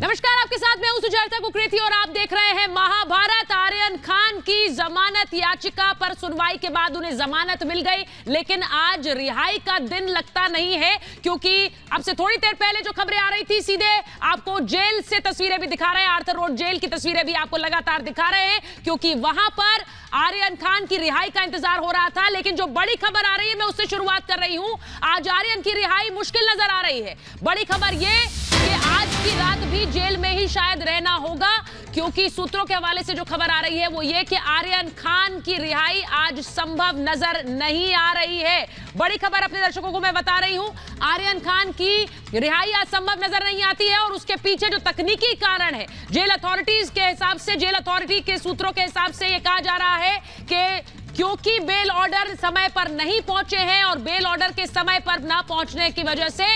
नमस्कार, आपके साथ मैं हूं सुचेता कुकरेती और आप देख रहे हैं महाभारत। आर्यन खान की जमानत याचिका पर सुनवाई के बाद उन्हें जमानत मिल गई, लेकिन आज रिहाई का दिन लगता नहीं है, क्योंकि अब से थोड़ी देर पहले जो खबरें आ रही थी, सीधे आपको जेल से तस्वीरें भी दिखा रहे हैं। आर्थर रोड जेल की तस्वीरें भी आपको लगातार दिखा रहे हैं, क्योंकि वहां पर आर्यन खान की रिहाई का इंतजार हो रहा था। लेकिन जो बड़ी खबर आ रही है, मैं उससे शुरुआत कर रही हूं। आज आर्यन की रिहाई मुश्किल नजर आ रही है। बड़ी खबर यह कि आज की रात भी जेल में ही शायद रहना होगा, क्योंकि सूत्रों के हवाले से जो खबर आ रही है वो ये कि आर्यन खान की रिहाई आज संभव नजर नहीं आ रही है। बड़ी खबर अपने दर्शकों को मैं बता रही हूं, आर्यन खान की रिहाई आज संभव नजर नहीं आती है और उसके पीछे जो तकनीकी कारण है, जेल अथॉरिटीज के हिसाब से, जेल अथॉरिटी के सूत्रों के हिसाब से ये कहा जा रहा है कि क्योंकि बेल ऑर्डर समय पर नहीं पहुंचे हैं और बेल ऑर्डर के समय पर ना पहुंचने की वजह से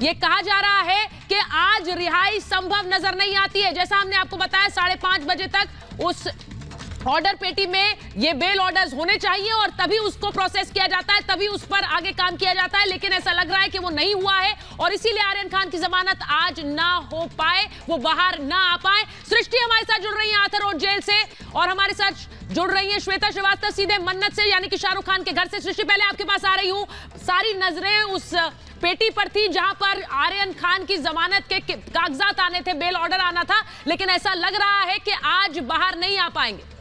ये कहा जा रहा है कि आज रिहाई संभव नजर नहीं आती है। जैसा हमने आपको बताया, 5:30 बजे तक उस ऑर्डर पेटी में ये बेल ऑर्डर्स होने चाहिए और तभी उसको प्रोसेस किया जाता है, तभी उस पर आगे काम किया जाता है। लेकिन ऐसा लग रहा है कि वो नहीं हुआ है और इसीलिए आर्यन खान की जमानत आज ना हो पाए, वो बाहर ना आ पाए। सृष्टि हमारे साथ जुड़ रही है आर्थर रोड जेल से और हमारे साथ जुड़ रही है श्वेता श्रीवास्तव सीधे मन्नत से, यानी कि शाहरुख खान के घर से। सृष्टि, पहले आपके पास आ रही हूं। सारी नजरें उस पेटी पर थी जहां पर आर्यन खान की जमानत के कागजात आने थे, बेल ऑर्डर आना था, लेकिन ऐसा लग रहा है कि आज बाहर नहीं आ पाएंगे।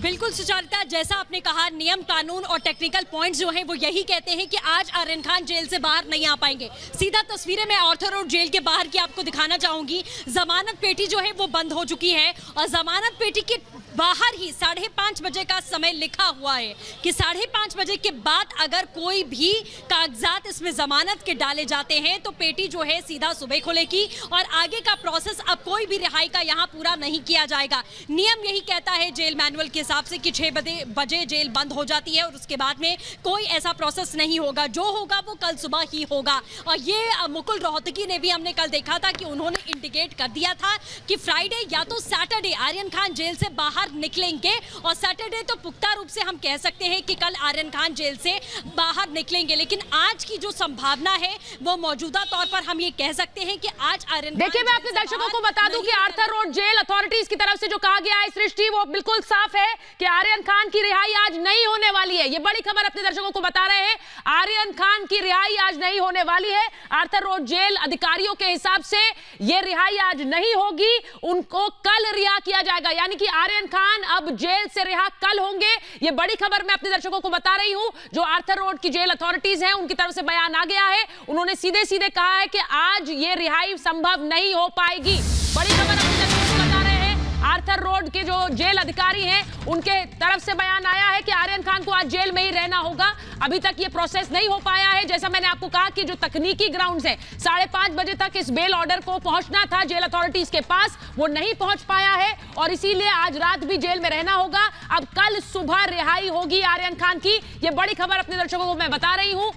बिल्कुल सुचारिता, जैसा आपने कहा, नियम कानून और टेक्निकल पॉइंट्स जो हैं वो यही कहते हैं कि आज आर्यन खान जेल से बाहर नहीं आ पाएंगे। सीधा तस्वीरें मैं आर्थर रोड जेल के बाहर की आपको दिखाना चाहूंगी। जमानत पेटी जो है वो बंद हो चुकी है और जमानत पेटी के बाहर ही 5:30 बजे का समय लिखा हुआ है कि 5:30 बजे के बाद अगर कोई भी कागजात इसमें जमानत के डाले जाते हैं तो पेटी जो है सीधा सुबह खुलेगी और आगे का प्रोसेस अब कोई भी रिहाई का यहाँ पूरा नहीं किया जाएगा। नियम यही कहता है जेल मैनुअल के हिसाब से कि 6 बजे जेल बंद हो जाती है और उसके बाद में कोई ऐसा प्रोसेस नहीं होगा। जो होगा वो कल सुबह ही होगा। और ये मुकुल रोहतगी ने भी हमने कल देखा था कि उन्होंने इंडिकेट कर दिया था कि फ्राइडे या तो सैटरडे आर्यन खान जेल से बाहर निकलेंगे और सैटरडे तो पुख्ता रूप से हम कह सकते हैं कि कल आर्यन खान जेल से बाहर निकलेंगे। लेकिन आज की जो संभावना है वो मौजूदा तौर पर हम ये कह सकते हैं कि आज आर्यन, देखिए, मैं अपने दर्शकों को बता दूं कि आर्थर रोड जेल अथॉरिटीज की तरफ से जो कहा गया है सृष्टि, वो बिल्कुल साफ है कि आर्यन खान की रिहाई आज नहीं होने वाली है। ये बड़ी खबर अपने दर्शकों को बता रहे हैं, आर्यन खान की रिहाई आज नहीं होने वाली है। आर्थर रोड जेल अधिकारियों के हिसाब से ये रिहाई आज नहीं होगी, उनको कल रिहा किया जाएगा, यानी कि आर्यन खान अब जेल से रिहा कल होंगे। ये बड़ी खबर मैं अपने दर्शकों को बता रही हूं। जो आर्थर रोड की जेल अथॉरिटीज हैं उनकी तरफ से बयान आ गया है, उन्होंने सीधे सीधे कहा है कि आज ये रिहाई संभव नहीं हो पाएगी। बड़ी खबर अपने दर्शकों को बता रहे हैं, आर्थर रोड के जो जेल अधिकारी हैं उनके तरफ से बयान आया है कि आर्यन खान को आज जेल में ही रहना होगा। अभी तक ये प्रोसेस नहीं हो पाया है। जैसा मैंने आपको कहा कि जो तकनीकी ग्राउंड्स हैं, 5:30 बजे तक इस बेल ऑर्डर को पहुंचना था जेल अथॉरिटीज के पास, वो नहीं पहुंच पाया है और इसीलिए आज रात भी जेल में रहना होगा। अब कल सुबह रिहाई होगी आर्यन खान की। ये बड़ी खबर अपने दर्शकों को मैं बता रही हूं,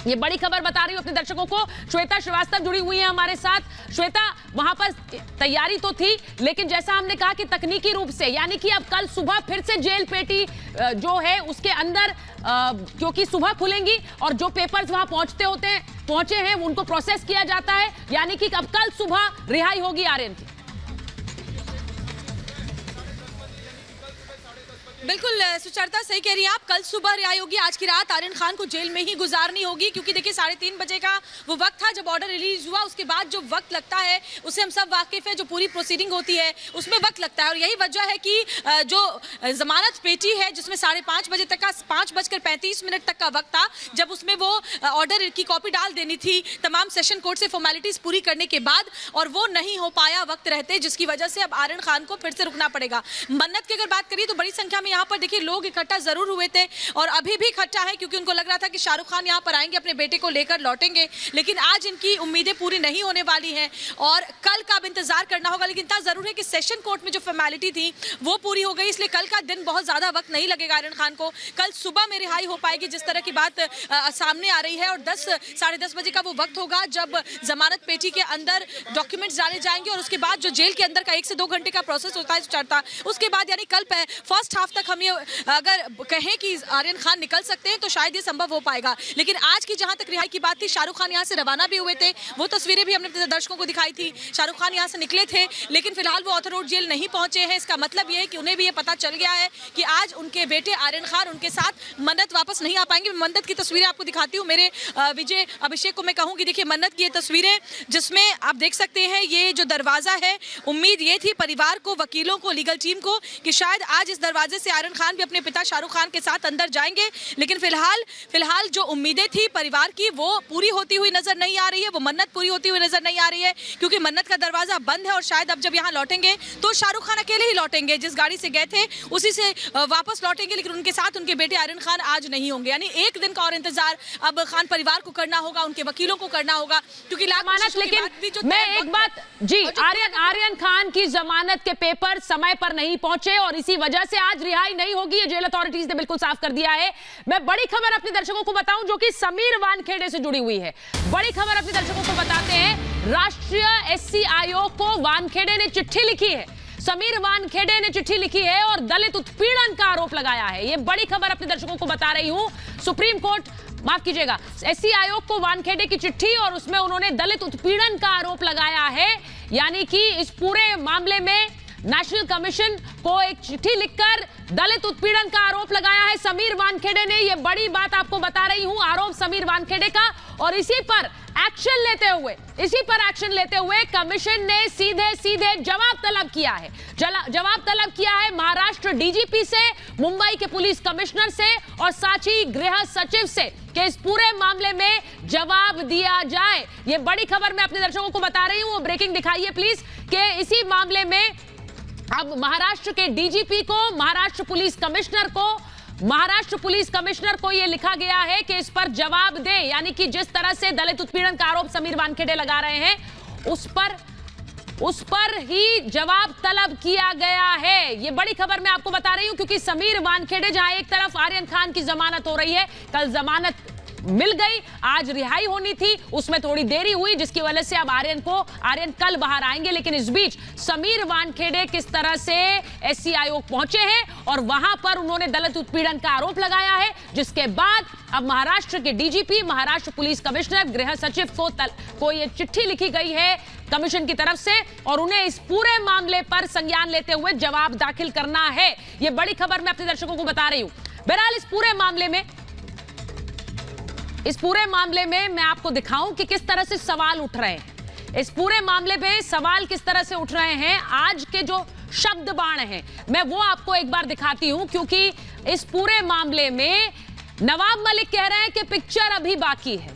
ये बड़ी खबर बता रही हूं अपने दर्शकों को। श्वेता श्रीवास्तव जुड़ी हुई है हमारे साथ। श्वेता, वहां पर तैयारी तो थी, लेकिन जैसा हमने कहा कि तकनीकी रूप से, यानी कि अब कल सुबह फिर से जेल पेटी जो है उसके अंदर, क्योंकि सुबह खुलेंगी और जो पेपर्स वहां पहुंचे हैं उनको प्रोसेस किया जाता है, यानी कि अब कल सुबह रिहाई होगी आर्यन की। बिल्कुल सुचरिता, सही कह रही हैं आप, कल सुबह रिहाई होगी। आज की रात आर्यन खान को जेल में ही गुजारनी होगी, क्योंकि देखिए 3:30 बजे का वो वक्त था जब ऑर्डर रिलीज हुआ। उसके बाद जो वक्त लगता है उससे हम सब वाकिफ है, जो पूरी प्रोसीडिंग होती है उसमें वक्त लगता है और यही वजह है कि जो जमानत पेटी है जिसमें 5:30 बजे तक का 5:35 तक का वक्त था, जब उसमें वो ऑर्डर की कॉपी डाल देनी थी तमाम सेशन कोर्ट से फॉर्मेलिटीज पूरी करने के बाद, और वो नहीं हो पाया वक्त रहते, जिसकी वजह से अब आर्यन खान को फिर से रुकना पड़ेगा। मन्नत की अगर बात करिए तो बड़ी संख्या में यहाँ पर देखिए लोग इकट्ठा जरूर हुए थे और अभी भी इकट्ठा है, क्योंकि उनको लग रहा था कि शाहरुख खान यहाँ पर आएंगे, अपने बेटे को लेकर लौटेंगे। लेकिन आज इनकी उम्मीदें पूरी नहीं होने वाली हैं और कल का अब इंतजार करना होगा। लेकिन इतना जरूर है कि सेशन कोर्ट में जो फॉर्मेलिटी थी वो पूरी हो गई, इसलिए कल का दिन बहुत ज्यादा वक्त नहीं लगेगा आर्यन खान को। कल सुबह में रिहाई हो पाएगी, जिस तरह की बात सामने आ रही है। और 10-10:30 बजे का वो वक्त होगा जब जमानत पेटी के अंदर डॉक्यूमेंट्स डाले जाएंगे और उसके बाद जो जेल के अंदर का 1 से 2 घंटे का प्रोसेस होता है, उसके बाद यानी कल फर्स्ट हाफ तक हम ये अगर कहें कि आर्यन खान निकल सकते हैं तो शायद ये संभव हो पाएगा। लेकिन आज की जहां तक रिहाई की बात थी, शाहरुख खान यहां से रवाना भी हुए थे, वो तस्वीरें भी हमने दर्शकों को दिखाई थी। शाहरुख खान यहां से निकले थे, लेकिन फिलहाल वो ऑर्थर रोड जेल नहीं पहुंचे हैं। इसका मतलब ये है कि उन्हें भी ये पता चल गया है कि आज उनके बेटे आर्यन खान उनके साथ मन्नत वापस नहीं आ पाएंगे। मन्नत की तस्वीरें आपको दिखाती हूँ। मेरे विजय अभिषेक को मैं कहूँगी, देखिए मन्नत की ये तस्वीरें, जिसमें आप देख सकते हैं ये जो दरवाजा है, उम्मीद ये थी परिवार को, वकीलों को, लीगल टीम को कि शायद आज इस दरवाजे से आर्यन खान भी अपने पिता शाहरुख खान के साथ अंदर जाएंगे। लेकिन फिलहाल जो उम्मीदें थी परिवार की वो पूरी होती हुई नजर नहीं आ रही है, वो मन्नत पूरी होती हुई नजर नहीं आ रही है, क्योंकि मन्नत का दरवाजा बंद है और शायद अब जब यहाँ लौटेंगे तो शाहरुख खान अकेले ही लौटेंगे। जिस गाड़ी से गए थे उसी से वापस लौटेंगे, लेकिन उनके साथ उनके बेटे आर्यन खान आज नहीं होंगे। यानी एक दिन का और इंतजार अब खान परिवार को करना होगा, उनके वकीलों को करना होगा, क्योंकि लेकिन मैं एक बात जी, आर्यन खान की जमानत के पेपर समय पर नहीं पहुंचे और इसी वजह से आज रिहाई नहीं होगी, ये जेल अथॉरिटीज ने बिल्कुल साफ कर दिया है। मैं बड़ी खबर अपने दर्शकों को बताऊं जो कि समीर वानखेड़े से जुड़ी हुई है। बड़ी खबर अपने दर्शकों को बताते हैं, राष्ट्रीय एससी आयोग को वानखेड़े ने चिट्ठी लिखी है। समीर वानखेड़े ने चिट्ठी लिखी है और दलित उत्पीड़न का आरोप लगाया है। ये बड़ी खबर अपने दर्शकों को बता रही हूं। सुप्रीम कोर्ट, माफ कीजिएगा, एससी आयोग को वानखेड़े की चिट्ठी और उसमें उन्होंने दलित उत्पीड़न का आरोप लगाया है। यानी कि इस पूरे मामले में नेशनल कमीशन को एक चिट्ठी लिखकर दलित उत्पीड़न का आरोप लगाया है समीर वानखेड़े ने। यह बड़ी बात आपको बता रही हूं, आरोप समीर वानखेड़े का। और इसी पर एक्शन लेते हुए कमीशन ने सीधे जवाब तलब किया है। जवाब तलब किया है महाराष्ट्र डीजीपी से, मुंबई के पुलिस कमिश्नर से और साची गृह सचिव से कि इस पूरे मामले में जवाब दिया जाए। यह बड़ी खबर मैं अपने दर्शकों को बता रही हूं। वो ब्रेकिंग दिखाइए प्लीज, कि इसी मामले में अब महाराष्ट्र के डीजीपी को, महाराष्ट्र पुलिस कमिश्नर को यह लिखा गया है कि इस पर जवाब दे। यानी कि जिस तरह से दलित उत्पीड़न का आरोप समीर वानखेड़े लगा रहे हैं उस पर ही जवाब तलब किया गया है। यह बड़ी खबर मैं आपको बता रही हूं, क्योंकि समीर वानखेड़े, जहां एक तरफ आर्यन खान की जमानत हो रही है, कल जमानत मिल गई, आज रिहाई होनी थी, उसमें थोड़ी देरी हुई, जिसकी वजह से अब आर्यन कल बाहर आएंगे। लेकिन इस बीच समीर वानखेड़े किस तरह से एससी आयोग पहुंचे हैं और वहां पर उन्होंने दलित उत्पीड़न का आरोप लगाया है, जिसके बाद अब महाराष्ट्र के डीजीपी, महाराष्ट्र पुलिस कमिश्नर, गृह सचिव को यह चिट्ठी लिखी गई है कमीशन की तरफ से और उन्हें इस पूरे मामले पर संज्ञान लेते हुए जवाब दाखिल करना है। यह बड़ी खबर मैं अपने दर्शकों को बता रही हूं। बहरहाल इस पूरे मामले में मैं आपको दिखाऊं कि किस तरह से सवाल उठ रहे हैं। इस पूरे मामले में सवाल किस तरह से उठ रहे हैं, आज के जो शब्द बाण हैं, मैं वो आपको एक बार दिखाती हूं, क्योंकि इस पूरे मामले में नवाब मलिक कह रहे हैं कि पिक्चर अभी बाकी है।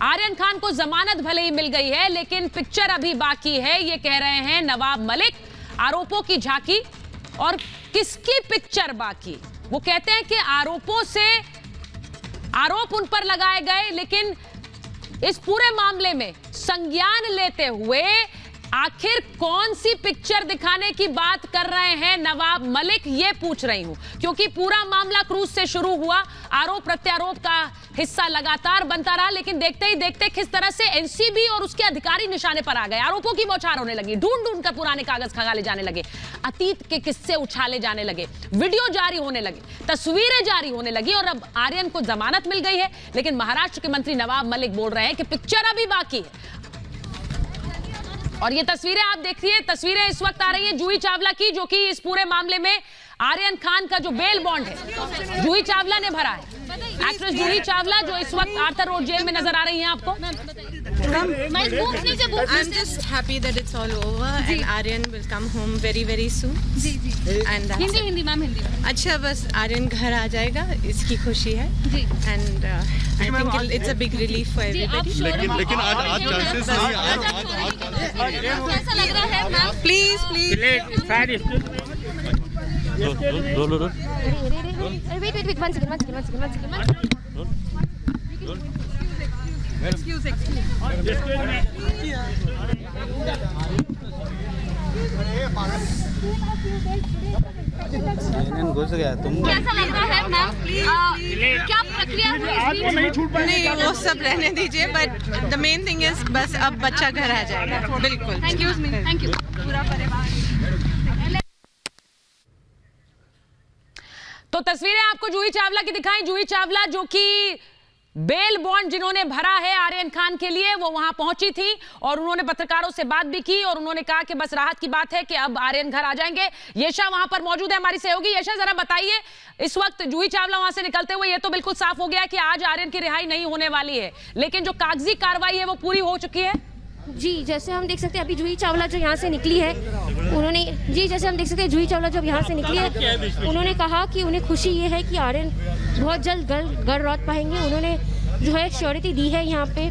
आर्यन खान को जमानत भले ही मिल गई है, लेकिन पिक्चर अभी बाकी है, ये कह रहे हैं नवाब मलिक। आरोपों की झांकी और किसकी पिक्चर बाकी? वो कहते हैं कि आरोप उन पर लगाए गए, लेकिन इस पूरे मामले में संज्ञान लेते हुए आखिर कौन सी पिक्चर दिखाने की बात कर रहे हैं नवाब मलिक, ये पूछ रही हूं। क्योंकि पूरा मामला क्रूज से शुरू हुआ, आरोप प्रत्यारोप का हिस्सा लगातार बनता रहा, लेकिन देखते ही देखते किस तरह से एनसीबी और उसके अधिकारी निशाने पर आ गए, आरोपों की बौछार होने लगी, ढूंढ कर पुराने कागज खंगाले जाने लगे, अतीत के किस्से उछाले जाने लगे, वीडियो जारी होने लगे, तस्वीरें जारी होने लगी और अब आर्यन को जमानत मिल गई है। लेकिन महाराष्ट्र के मंत्री नवाब मलिक बोल रहे हैं कि पिक्चर अभी बाकी है। और ये तस्वीरें आप देखिए, तस्वीरें इस वक्त आ रही हैं जूही चावला की, जो कि इस पूरे मामले में आर्यन खान का जो बेल बॉन्ड है जूही चावला ने भरा है। एक्ट्रेस जूही चावला जो इस वक्त आर्थर रोड जेल में नजर आ रही हैं आपको। I'm just happy that it's all over and Aryan will come home very very soon. जी जी। And Hindi ma'am Hindi. अच्छा, बस आर्यन घर आ जाएगा, इसकी खुशी है। जी। And I think it's a big relief for everybody. लेकिन आज चांसेस नहीं है। कैसा लग रहा है ma'am? Please. Wait, one second. Excuse. घुस गया तुम। कैसा लग रहा है मैम? क्या प्रक्रिया हुई? नहीं, वो सब रहने दीजिए, but the main thing is बस अब बच्चा घर आ जाएगा। बिल्कुल। थैंक यू पूरा परिवार। तो तस्वीरें आपको जूही चावला की दिखाई। जूही चावला जो कि बेल बॉन्ड जिन्होंने भरा है आर्यन खान के लिए, वो वहां पहुंची थी और उन्होंने पत्रकारों से बात भी की और उन्होंने कहा कि बस राहत की बात है कि अब आर्यन घर आ जाएंगे। येशा वहां पर मौजूद है, हमारी सहयोगी। येशा, जरा बताइए, इस वक्त जूही चावला वहां से निकलते हुए ये तो बिल्कुल साफ हो गया कि आज आर्यन की रिहाई नहीं होने वाली है, लेकिन जो कागजी कार्रवाई है वो पूरी हो चुकी है। जी, जैसे हम देख सकते हैं अभी जूही चावला जो यहाँ से निकली है, उन्होंने जैसे हम देख सकते हैं जूही चावला जब यहाँ से निकली है, उन्होंने कहा कि उन्हें खुशी ये है कि आर्यन बहुत जल्द घर लौट पाएंगे। उन्होंने जो है श्योरिटी दी है यहाँ पे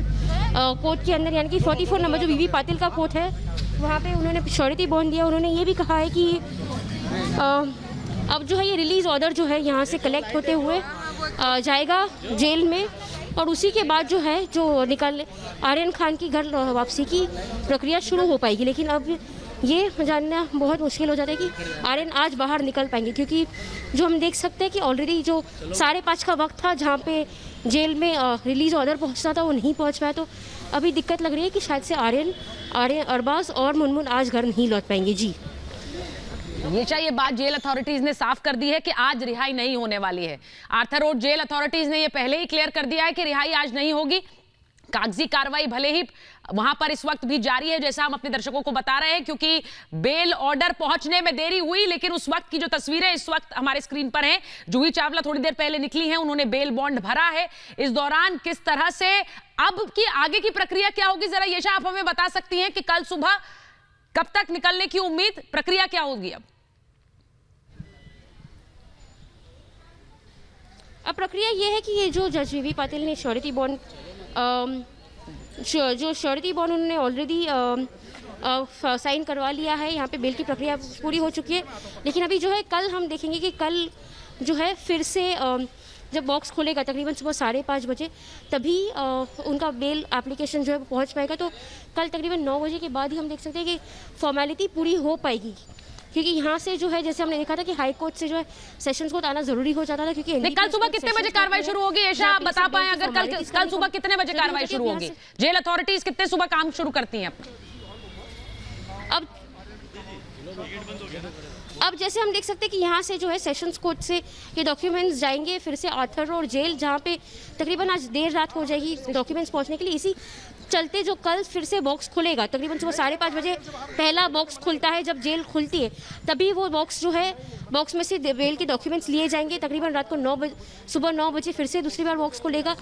कोर्ट के अंदर, यानी कि 44 नंबर जो वीवी पाटिल का कोर्ट है वहाँ पे उन्होंने श्योरिटी बॉन्ड दिया। उन्होंने ये भी कहा है कि अब जो है ये रिलीज़ ऑर्डर जो है यहाँ से कलेक्ट होते हुए जाएगा जेल में, और उसी के बाद जो है जो आर्यन खान की घर वापसी की प्रक्रिया शुरू हो पाएगी। लेकिन अब ये जानना बहुत मुश्किल हो जाता है कि आर्यन आज बाहर निकल पाएंगे, क्योंकि जो हम देख सकते हैं कि ऑलरेडी जो 5:30 का वक्त था जहाँ पे जेल में रिलीज़ ऑर्डर पहुँचना था वो नहीं पहुँच पाया। तो अभी दिक्कत लग रही है कि शायद से आर्यन, अरबाज और मुनमुन आज घर नहीं लौट पाएंगे। जी, ये बात जेल अथॉरिटीज ने साफ कर दी है कि आज रिहाई नहीं होने वाली है। आर्थर रोड जेल अथॉरिटीज ने ये पहले ही क्लियर कर दिया है कि रिहाई आज नहीं होगी। कागजी कार्रवाई भले ही वहां पर इस वक्त भी जारी है, जैसा हम अपने दर्शकों को बता रहे हैं, क्योंकि बेल ऑर्डर पहुंचने में देरी हुई, लेकिन उस वक्त की जो तस्वीरें इस वक्त हमारे स्क्रीन पर हैं, जूही चावला थोड़ी देर पहले निकली हैं, उन्होंने बेल बॉन्ड भरा है। इस दौरान किस तरह से अब की आगे की प्रक्रिया क्या होगी, जरा येशा आप हमें बता सकती हैं कि कल सुबह कब तक निकलने की उम्मीद, प्रक्रिया क्या होगी? अब प्रक्रिया ये है कि ये जो जज वीवी पाटिल ने श्योरिटी बॉन्ड जो श्योरिटी बॉन्ड उन्होंने ऑलरेडी साइन करवा लिया है, यहाँ पे बेल की प्रक्रिया पूरी हो चुकी है। लेकिन अभी जो है कल हम देखेंगे कि कल जो है फिर से जब बॉक्स खोलेगा तकरीबन सुबह 5:30 बजे, तभी उनका बेल एप्लीकेशन जो है पहुँच पाएगा। तो कल तकरीबन 9 बजे के बाद ही हम देख सकते हैं कि फॉर्मेलिटी पूरी हो पाएगी, क्योंकि यहाँ से जो है जैसे हमने देखा था कि हाई कोर्ट से जो है सेशंस कोर्ट आना जरूरी हो जाता था, क्योंकि कल सुबह कितने बजे कार्रवाई शुरू होगी? ऐसा आप बता पाए अगर कल सुबह कितने बजे कार्रवाई शुरू होगी? जेल अथॉरिटीज कितने सुबह काम शुरू करती हैं? अब जैसे हम देख सकते हैं कि यहाँ से जो है सेशंस कोर्ट से ये डॉक्यूमेंट्स जाएंगे फिर से आर्थर रोड जेल, जहाँ पे तकरीबन आज देर रात हो जाएगी डॉक्यूमेंट्स पहुँचने के लिए। इसी चलते जो कल फिर से बॉक्स खुलेगा तकरीबन सुबह 5:30 बजे पहला बॉक्स खुलता है, जब जेल खुलती है तभी वो बॉक्स जो है बॉक्स में से बेल के डॉक्यूमेंट्स लिए जाएंगे। तकरीबन रात को सुबह 9 बजे फिर से दूसरी बार बॉक्स खुलेगा,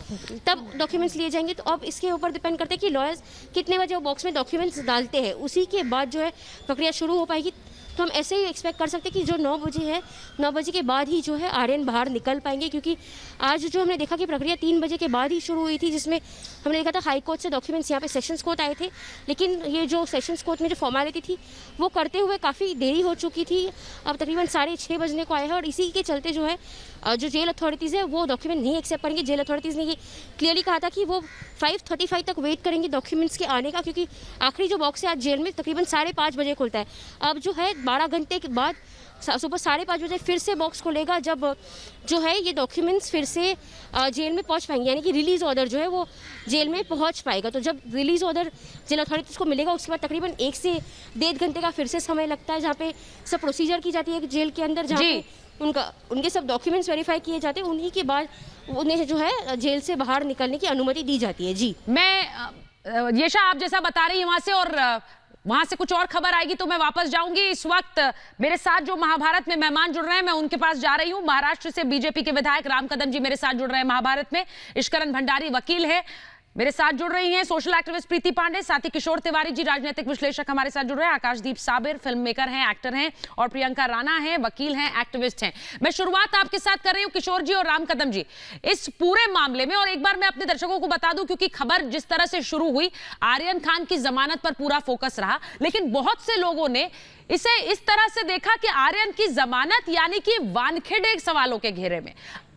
तब डॉक्यूमेंट्स लिए जाएंगे। तो अब इसके ऊपर डिपेंड करता है कि लॉयर्स कितने बजे वो बॉक्स में डॉक्यूमेंट्स डालते हैं, उसी के बाद जो है प्रक्रिया शुरू हो पाएगी। तो हम ऐसे ही एक्सपेक्ट कर सकते हैं कि जो 9 बजे है, 9 बजे के बाद ही जो है आर्यन बाहर निकल पाएंगे, क्योंकि आज जो हमने देखा कि प्रक्रिया 3 बजे के बाद ही शुरू हुई थी, जिसमें हमने देखा था हाई कोर्ट से डॉक्यूमेंट्स यहाँ पे सेशंस कोर्ट आए थे, लेकिन ये जो सेशंस कोर्ट में जो फॉर्मेलिटी थी वो करते हुए काफ़ी देरी हो चुकी थी। अब तकरीबन 6:30 बजने को आए हैं और इसी के चलते जो है जो जेल अथॉरिटीज़ है वो डॉक्यूमेंट नहीं एक्सेप्ट करेंगे। जेल अथॉरिटीज़ ने ये क्लियरली कहा था कि वो 5:35 तक वेट करेंगे डॉक्यूमेंट्स के आने का, क्योंकि आखिरी जो बॉक्स है आज जेल में तकरीबन 5:30 बजे खुलता है। अब जो है 12 घंटे के बाद सुबह 5:30 बजे फिर से बॉक्स खुलेगा, जब जो है ये डॉक्यूमेंट्स फिर से जेल में पहुंच पाएंगे, यानी कि रिलीज़ ऑर्डर जो है वो जेल में पहुंच पाएगा। तो जब रिलीज़ ऑर्डर जेल अथॉरिटीज़ को मिलेगा उसके बाद तकरीबन 1 से 1.5 घंटे का फिर से समय लगता है, जहाँ पे सब प्रोसीजर की जाती है जेल के अंदर, जहाँ पे उनके सब डॉक्यूमेंट्स वेरीफाई किए जाते हैं। उन्हीं के बाद उन्हें जो है जेल से बाहर निकलने की अनुमति दी जाती है। जी, मैं येशा आप जैसा बता रही हैं वहां से, और वहां से कुछ और खबर आएगी तो मैं वापस जाऊंगी। इस वक्त मेरे साथ जो महाभारत में मेहमान जुड़ रहे हैं, मैं उनके पास जा रही हूं। महाराष्ट्र से बीजेपी के विधायक राम कदम जी मेरे साथ जुड़ रहे हैं महाभारत में। इश्करन भंडारी वकील है, मेरे साथ जुड़ रही हैं। सोशल एक्टिविस्ट प्रीति पांडे, साथ ही किशोर तिवारी जी राजनीतिक विश्लेषक हमारे साथ जुड़ रहे हैं। आकाशदीप साबिर फिल्म मेकर हैं, एक्टर हैं, और प्रियंका राणा हैं, वकील हैं, एक्टिविस्ट हैं। मैं शुरुआत आपके साथ कर रही हूं किशोर जी और राम कदम जी इस पूरे मामले में। और एक बार मैं अपने दर्शकों को बता दूं, क्योंकि खबर जिस तरह से शुरू हुई आर्यन खान की जमानत पर पूरा फोकस रहा, लेकिन बहुत से लोगों ने इसे इस तरह से देखा कि आर्यन की जमानत यानी कि वानखेड़े सवालों के घेरे में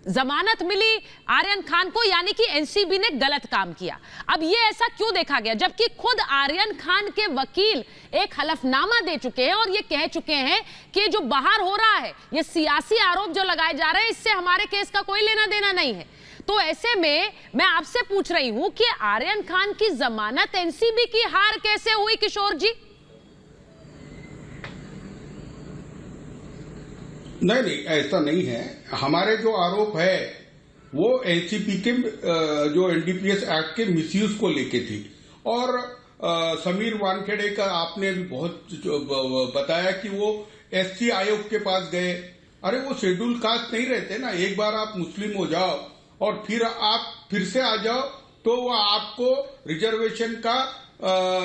जमानत मिली आर्यन खान को, यानी कि एनसीबी ने गलत काम किया। अब ये ऐसा क्यों देखा गया, जबकि खुद आर्यन खान के वकील एक हलफनामा दे चुके हैं और ये कह चुके हैं कि जो बाहर हो रहा है, ये सियासी आरोप जो लगाए जा रहे हैं, इससे हमारे केस का कोई लेना देना नहीं है। तो ऐसे में मैं आपसे पूछ रही हूं कि आर्यन खान की जमानत एनसीबी की हार कैसे हुई किशोर जी? नहीं, ऐसा नहीं है। हमारे जो आरोप है वो एनसीपी के जो एनडीपीएस एक्ट के मिसयूज को लेके थी। और समीर वानखेड़े का आपने भी बहुत बताया कि वो एससी आयोग के पास गए। अरे वो शेड्यूल कास्ट नहीं रहते ना, एक बार आप मुस्लिम हो जाओ और फिर आप फिर से आ जाओ तो वो आपको रिजर्वेशन का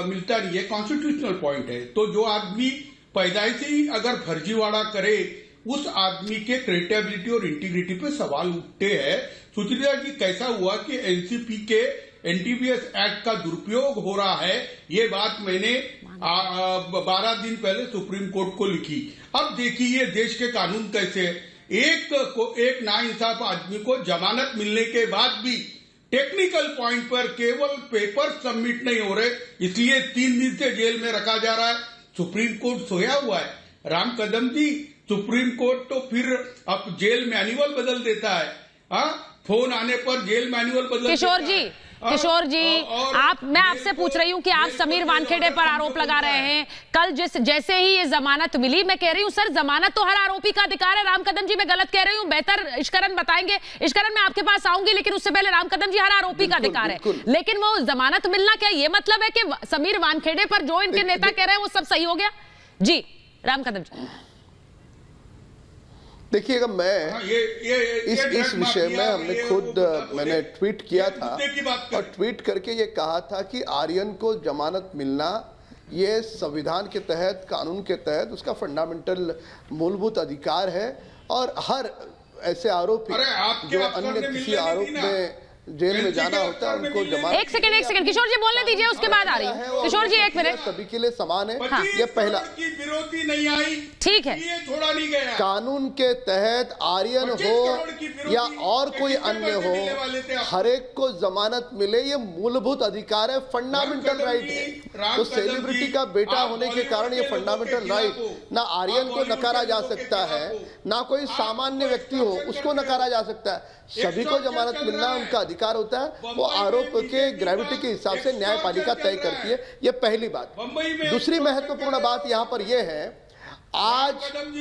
मिलता नहीं है, कॉन्स्टिट्यूशनल पॉइंट है। तो जो आदमी पैदाइश ही अगर फर्जीवाड़ा करे उस आदमी के क्रेडिबिलिटी और इंटीग्रिटी पे सवाल उठते हैं। सुचित्रा जी, कैसा हुआ कि एनसीपी के एनडीपीएस एक्ट का दुरुपयोग हो रहा है, ये बात मैंने 12 दिन पहले सुप्रीम कोर्ट को लिखी। अब देखिए देश के कानून कैसे एक नाइंसाफ आदमी को जमानत मिलने के बाद भी टेक्निकल पॉइंट पर केवल पेपर सबमिट नहीं हो रहे, इसलिए 3 दिन से जेल में रखा जा रहा है। सुप्रीम कोर्ट सोया हुआ है। राम कदम जी, सुप्रीम कोर्ट तो फिर अब जेल मैनुअल बदल देता है। फोन आने पर जेल मैनुअल बदल किशोर जी, किशोर जी, मैं आपसे पूछ रही हूं कि आप समीर वानखेड़े पर आरोप लगा रहे हैं। कल जैसे ही ये जमानत मिली, मैं कह रही हूं सर जमानत तो हर आरोपी का अधिकार है। राम कदम जी, मैं गलत कह रही हूं? बेहतर इश्करन बताएंगे। इश्करन, मैं आपके पास आऊंगी, लेकिन उससे पहले राम कदम जी, हर आरोपी का अधिकार है, लेकिन वो जमानत मिलना क्या ये मतलब है कि समीर वानखेड़े पर जो इनके नेता कह रहे हैं वो सब सही हो गया? जी राम कदम जी। देखिएगा, मैं इस विषय में हमने खुद मैंने ट्वीट किया था और ट्वीट करके ये कहा था कि आर्यन को जमानत मिलना ये संविधान के तहत, कानून के तहत उसका फंडामेंटल मूलभूत अधिकार है। और हर ऐसे आरोपी जो अन्य किसी आरोप में जेल में जाना होता है उनको जमानत। एक सेकंड किशोर जी बोलने दीजिए, उसके बाद आ रही है। किशोर जी, एक मिनट। सभी के लिए समान है। हाँ। ये पहला विरोधी नहीं आई, ठीक है, छोड़ा नहीं गया। कानून के तहत आर्यन हो या और कोई अन्य हो, हर एक को जमानत मिले, ये मूलभूत अधिकार है, फंडामेंटल राइट है। तो सेलिब्रिटी का बेटा होने के कारण ये फंडामेंटल राइट ना आर्यन को नकारा जा सकता है, ना कोई सामान्य व्यक्ति हो उसको नकारा जा सकता है। सभी को जमानत मिलना उनका अधिकार होता है। वो आरोप के ग्रेविटी के हिसाब से न्यायपालिका तय करती है। ये पहली बात। दूसरी महत्वपूर्ण बात यहाँ पर यह है, आज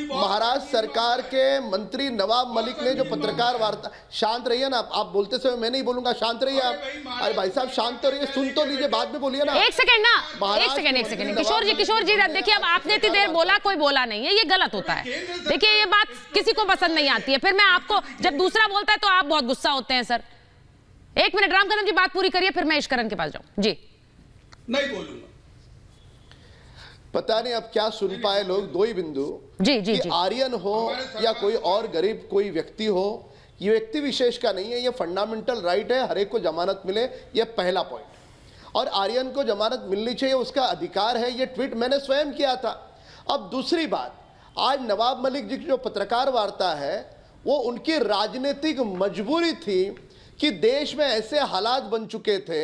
महाराष्ट्र सरकार के मंत्री नवाब मलिक ने जो पत्रकार वार्ता, शांत रहिए ना आप बोलते समय मैं नहीं बोलूंगा, शांत रहिए आप। अरे भाई साहब शांत रहिए, सुन तो लीजिए, बाद में बोलिए ना। एक सेकंड किशोर जी देखिए, अब आपने इतनी देर बोला, कोई बोला नहीं है, ये गलत होता है। देखिए ये बात किसी को पसंद नहीं आती है, फिर मैं आपको जब दूसरा बोलता है तो आप बहुत गुस्सा होते हैं सर। एक मिनट राम कदम जी बात पूरी करिए, फिर मैं इश्करन के पास जाऊं। जी नहीं बोलूंगा। पता नहीं अब क्या सुन पाए लोग। दो ही बिंदु, जी आर्यन हो या कोई और गरीब कोई व्यक्ति हो, ये व्यक्ति विशेष का नहीं है, ये फंडामेंटल राइट है, हर एक को जमानत मिले, ये पहला पॉइंट। और आर्यन को जमानत मिलनी चाहिए, उसका अधिकार है। ये ट्वीट मैंने स्वयं किया था। अब दूसरी बात, आज नवाब मलिक जी की जो पत्रकार वार्ता है वो उनकी राजनीतिक मजबूरी थी कि देश में ऐसे हालात बन चुके थे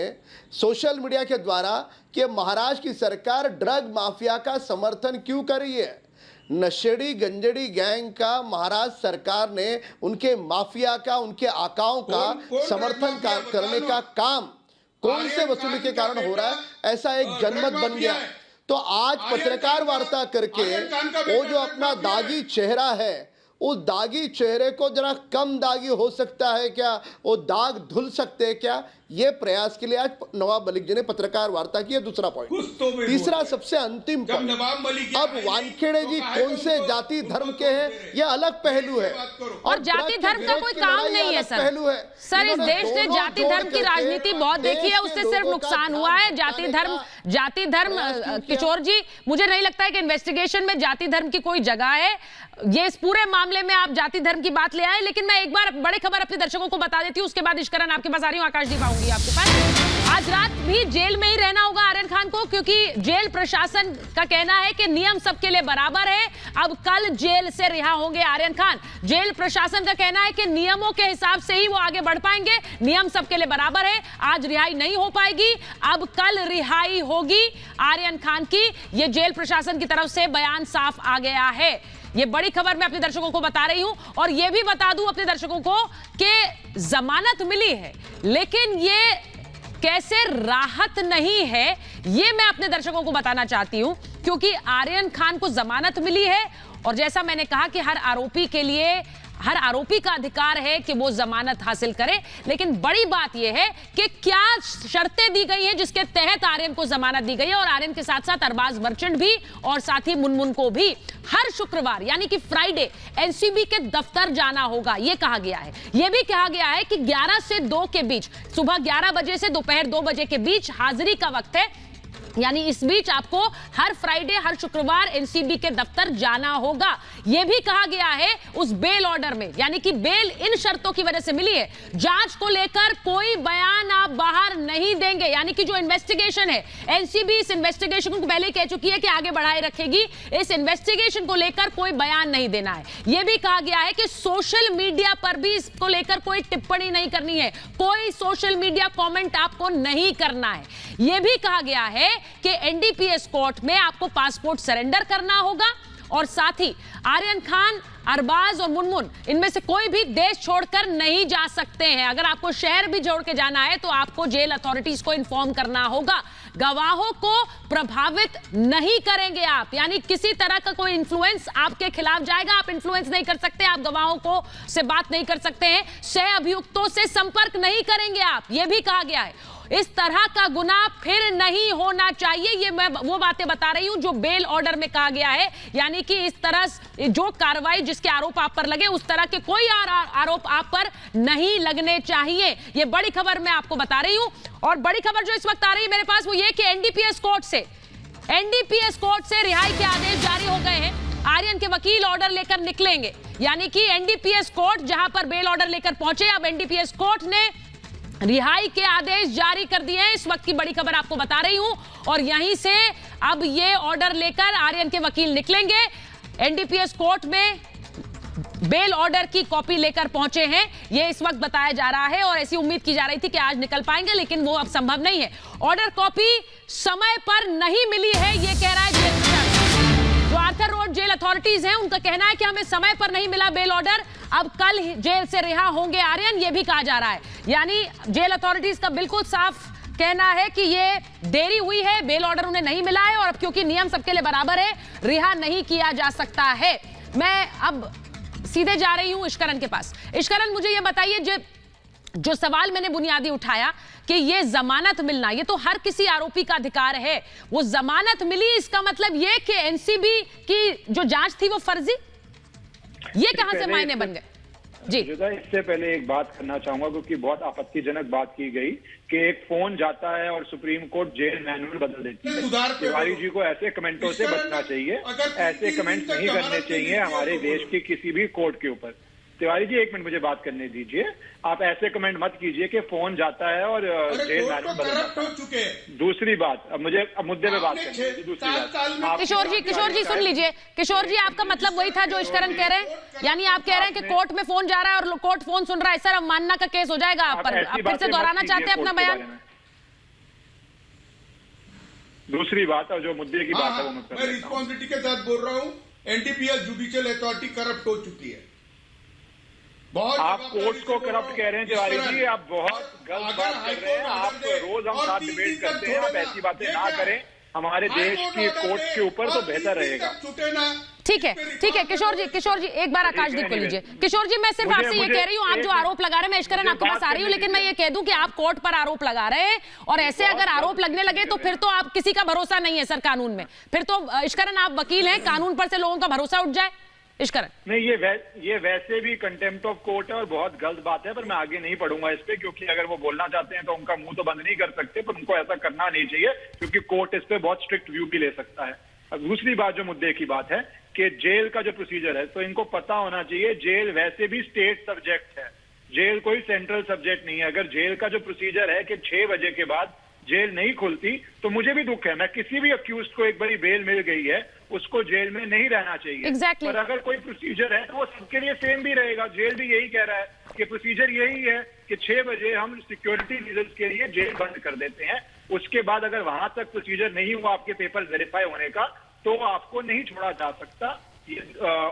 सोशल मीडिया के द्वारा कि महाराष्ट्र की सरकार ड्रग माफिया का समर्थन क्यों कर रही है। नशेड़ी गंजेड़ी गैंग का महाराष्ट्र सरकार ने उनके माफिया का, उनके आकाओं का समर्थन करने का काम कौन से वसूली के कारण हो रहा है, ऐसा एक जनमत बन गया। तो आज पत्रकार वार्ता करके वो जो अपना दागी चेहरा है, उस दागी चेहरे को जरा कम दागी हो सकता है क्या, वो दाग धुल सकते हैं क्या, ये प्रयास के लिए आज नवाब मलिक जी ने पत्रकार वार्ता की है। दूसरा पॉइंट। तीसरा सबसे अंतिम पॉइंट, अब वानखेड़े जी कौन से जाति धर्म के हैं ये अलग पहलू है, और जाति धर्म का कोई काम नहीं है सर। पहलू है सर, इस देश ने जाति धर्म की राजनीति बहुत देखी है, उससे सिर्फ नुकसान हुआ है। जाति धर्म किशोर जी, मुझे नहीं लगता है कि इन्वेस्टिगेशन में जाति धर्म की कोई जगह है। ये इस पूरे मामले में आप जाति धर्म की बात ले आए, लेकिन मैं एक बार बड़ी खबर अपने दर्शकों को बता देती हूँ, उसके बाद इश्करन आपके पास आ रही हूँ। आकाशदीप आऊंगी आपके पास। आज रात भी जेल में ही रहना होगा आर्यन खान को, क्योंकि जेल प्रशासन का कहना है कि नियम सबके लिए बराबर है। अब कल जेल से रिहा होंगे आर्यन खान। जेल प्रशासन का कहना है कि नियमों के हिसाब से ही वो आगे बढ़ पाएंगे, नियम सबके लिए बराबर है। आज रिहाई नहीं हो पाएगी, अब कल रिहाई होगी आर्यन खान की। ये जेल प्रशासन की तरफ से बयान साफ आ गया है। ये बड़ी खबर मैं अपने दर्शकों को बता रही हूं, और ये भी बता दूं अपने दर्शकों को कि जमानत मिली है, लेकिन ये कैसे राहत नहीं है ये मैं अपने दर्शकों को बताना चाहती हूं, क्योंकि आर्यन खान को जमानत मिली है और जैसा मैंने कहा कि हर आरोपी का अधिकार है कि वो जमानत हासिल करे, लेकिन बड़ी बात यह है कि क्या शर्तें दी गई हैं जिसके तहत आर्यन को जमानत दी गई है। और आर्यन के साथ साथ अरबाज मर्चेंट भी और साथ ही मुनमुन को भी हर शुक्रवार यानी कि फ्राइडे एनसीबी के दफ्तर जाना होगा, यह कहा गया है। यह भी कहा गया है कि 11 से 2 के बीच, सुबह 11 बजे से दोपहर 2 बजे के बीच हाजिरी का वक्त है, यानी इस बीच आपको हर फ्राइडे हर शुक्रवार एनसीबी के दफ्तर जाना होगा। यह भी कहा गया है उस बेल ऑर्डर में, यानी कि बेल इन शर्तों की वजह से मिली है, जांच को लेकर कोई बयान आप बाहर नहीं देंगे, यानी कि जो इन्वेस्टिगेशन है, एनसीबी इस इन्वेस्टिगेशन को पहले कह चुकी है कि आगे बढ़ाए रखेगी, इस इन्वेस्टिगेशन को लेकर कोई बयान नहीं देना है। यह भी कहा गया है कि सोशल मीडिया पर भी इसको लेकर कोई टिप्पणी नहीं करनी है, कोई सोशल मीडिया कमेंट आपको नहीं करना है। यह भी कहा गया है कि एनडीपीएस कोर्ट में आपको पासपोर्ट सरेंडर करना होगा और साथ ही आर्यन खान, अरबाज और मुनमुन इनमें से कोई भी देश छोड़कर नहीं जा सकते हैं। अगर आपको शहर भी छोड़ के जाना है तो आपको जेल अथॉरिटीज को इन्फॉर्म करना होगा। गवाहों को प्रभावित नहीं करेंगे आप, यानी किसी तरह का कोई इन्फ्लुएंस आपके खिलाफ जाएगा, आप इन्फ्लुएंस नहीं कर सकते, आप गवाहों को से बात नहीं कर सकते हैं, सह अभियुक्तों से संपर्क नहीं करेंगे आप, यह भी कहा गया है। इस तरह का गुनाह फिर नहीं होना चाहिए, ये मैं वो बातें बता रही हूं जो बेल ऑर्डर में कहा गया है, यानी कि इस तरह जो कार्रवाई जिसके आरोप आप पर लगे उस तरह के कोई आरोप आप पर नहीं लगने चाहिए। ये बड़ी खबर मैं आपको बता रही हूं। और बड़ी खबर जो इस वक्त आ रही है मेरे पास वो ये कि एनडीपीएस कोर्ट से रिहाई के आदेश जारी हो गए हैं। आर्यन के वकील ऑर्डर लेकर निकलेंगे, यानी कि एनडीपीएस कोर्ट जहां पर बेल ऑर्डर लेकर पहुंचे, अब एनडीपीएस कोर्ट ने रिहाई के आदेश जारी कर दिए हैं। इस वक्त की बड़ी खबर आपको बता रही हूं और यहीं से अब ये ऑर्डर लेकर आर्यन के वकील निकलेंगे। एनडीपीएस कोर्ट में बेल ऑर्डर की कॉपी लेकर पहुंचे हैं, ये इस वक्त बताया जा रहा है और ऐसी उम्मीद की जा रही थी कि आज निकल पाएंगे, लेकिन वो अब संभव नहीं है। ऑर्डर कॉपी समय पर नहीं मिली है, ये कह रहा है जेल प्रशासन। जो आर्थर रोड जेल अथॉरिटीज हैं उनका कहना है कि हमें समय पर नहीं मिला बेल ऑर्डर, अब कल जेल से रिहा होंगे आर्यन, ये भी कहा जा रहा है। यानी जेल अथॉरिटीज का बिल्कुल साफ कहना है कि ये देरी हुई है, बेल ऑर्डर उन्हें नहीं मिला है और अब क्योंकि नियम सबके लिए बराबर है, रिहा नहीं किया जा सकता है। मैं अब सीधे जा रही हूं इश्करन के पास। इश्करन, मुझे ये बताइए, जो सवाल मैंने बुनियादी उठाया कि ये जमानत मिलना, ये तो हर किसी आरोपी का अधिकार है, वो जमानत मिली, इसका मतलब ये कि एनसीबी की जो जांच थी वो फर्जी, ये कहां से मायने बन गए? जी, इससे पहले एक बात करना चाहूंगा क्योंकि बहुत आपत्तिजनक बात की गई कि एक फोन जाता है और सुप्रीम कोर्ट जेल मैनुअल बदल देती है। तिवारी जी को ऐसे कमेंटों से बचना चाहिए, ऐसे कमेंट नहीं करने चाहिए हमारे देश की किसी भी कोर्ट के ऊपर। तिवारी जी, एक मिनट मुझे बात करने दीजिए। आप ऐसे कमेंट मत कीजिए कि फोन जाता है और जेल मैनुअल बदल जाता है। दूसरी बात, अब मुद्दे पे बात करनी है। दूसरी बात, किशोर जी सुन लीजिए। किशोर जी, आपका मतलब वही था जो इश्करन कह रहे हैं, यानी आप कह रहे हैं कि कोर्ट में फोन जा रहा है और कोर्ट फोन सुन रहा है, सर अवमानना का केस हो जाएगा आप पर। आप फिर से दोहराना चाहते हैं अपना बयान? दूसरी बात और जो मुद्दे की बात है वो मैं रिस्पॉन्सिबिलिटी के साथ बोल रहा हूँ, एनडीपीएस जुडिशियल अथॉरिटी करप्ट हो चुकी है। आप कोर्ट्स को करप्ट कह रहे हैं तिवारी जी, आप बहुत गलत बात कर रहे हैं। आप रोज हम साथ डिबेट करते हैं, आप ऐसी बातें ना करें हमारे देश की कोर्ट के ऊपर, तो बेहतर रहेगा। ठीक है किशोर जी एक बार आकाशदीप को लीजिए। किशोर जी, मैं सिर्फ आपसे ये कह रही हूँ, आप जो आरोप लगा रहे हैं, मैं इश्करन आपके पास आ रही हूँ, लेकिन मैं ये कह दूं कि आप कोर्ट पर आरोप लगा रहे हैं और ऐसे अगर आरोप लगने लगे तो फिर तो आप किसी का भरोसा नहीं है सर कानून में, फिर तो इश्करन आप वकील हैं, कानून पर से लोगों का भरोसा उठ जाए। इश्करन नहीं, ये वैसे भी कंटेम्प्ट ऑफ कोर्ट है और बहुत गलत बात है, पर मैं आगे नहीं पढ़ूंगा इस पे, क्योंकि अगर वो बोलना चाहते हैं तो उनका मुंह तो बंद नहीं कर सकते, पर उनको ऐसा करना नहीं चाहिए क्योंकि कोर्ट इस पे बहुत स्ट्रिक्ट व्यू भी ले सकता है। अब दूसरी बात जो मुद्दे की बात है कि जेल का जो प्रोसीजर है, तो इनको पता होना चाहिए जेल वैसे भी स्टेट सब्जेक्ट है, जेल कोई सेंट्रल सब्जेक्ट नहीं है। अगर जेल का जो प्रोसीजर है कि 6 बजे के बाद जेल नहीं खुलती, तो मुझे भी दुख है, मैं किसी भी अक्यूज को एक बारी बेल मिल गई है उसको जेल में नहीं रहना चाहिए। Exactly. पर अगर कोई प्रोसीजर है तो वो सबके लिए सेम भी रहेगा। जेल भी यही कह रहा है कि प्रोसीजर यही है कि 6 बजे हम सिक्योरिटी रीजंस के लिए जेल बंद कर देते हैं, उसके बाद अगर वहां तक प्रोसीजर नहीं हुआ आपके पेपर वेरीफाई होने का तो आपको नहीं छोड़ा जा सकता।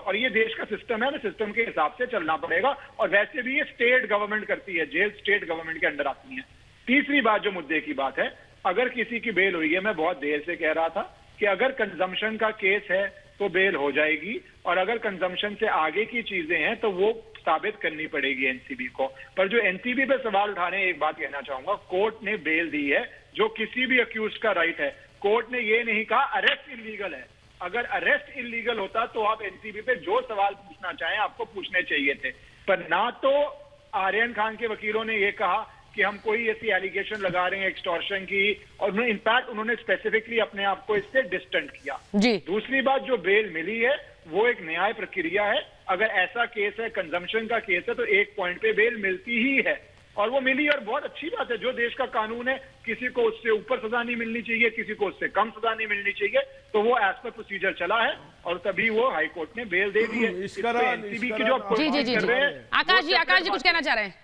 और ये देश का सिस्टम है, ना सिस्टम के हिसाब से चलना पड़ेगा। और वैसे भी ये स्टेट गवर्नमेंट करती है, जेल स्टेट गवर्नमेंट के अंडर आती है। तीसरी बात जो मुद्दे की बात है, अगर किसी की बेल हुई है, मैं बहुत देर से कह रहा था कि अगर कंजम्पशन का केस है तो बेल हो जाएगी, और अगर कंजम्पशन से आगे की चीजें हैं तो वो साबित करनी पड़ेगी एनसीबी को। पर जो एनसीबी पे सवाल उठा रहे हैं, एक बात कहना चाहूंगा, कोर्ट ने बेल दी है जो किसी भी अक्यूज का राइट है। कोर्ट ने ये नहीं कहा अरेस्ट इलीगल है। अगर अरेस्ट इलीगल होता तो आप एनसीबी पे जो सवाल पूछना चाहें आपको पूछने चाहिए थे, पर ना तो आर्यन खान के वकीलों ने ये कहा कि हम कोई ऐसी एलिगेशन लगा रहे हैं एक्सटॉर्शन की, और इनफैक्ट उन्होंने स्पेसिफिकली अपने आप को इससे डिस्टेंट किया। जी। दूसरी बात, जो बेल मिली है वो एक न्याय प्रक्रिया है। अगर ऐसा केस है, कंजम्पशन का केस है, तो एक पॉइंट पे बेल मिलती ही है, और वो मिली, और बहुत अच्छी बात है। जो देश का कानून है, किसी को उससे ऊपर सजा नहीं मिलनी चाहिए, किसी को उससे कम सजा नहीं मिलनी चाहिए, तो वो एज पर प्रोसीजर चला है, और तभी वो हाई कोर्ट ने बेल दे दी है। एनसीबी की जो जी जी जी आकाश जी कुछ कहना चाह रहे हैं?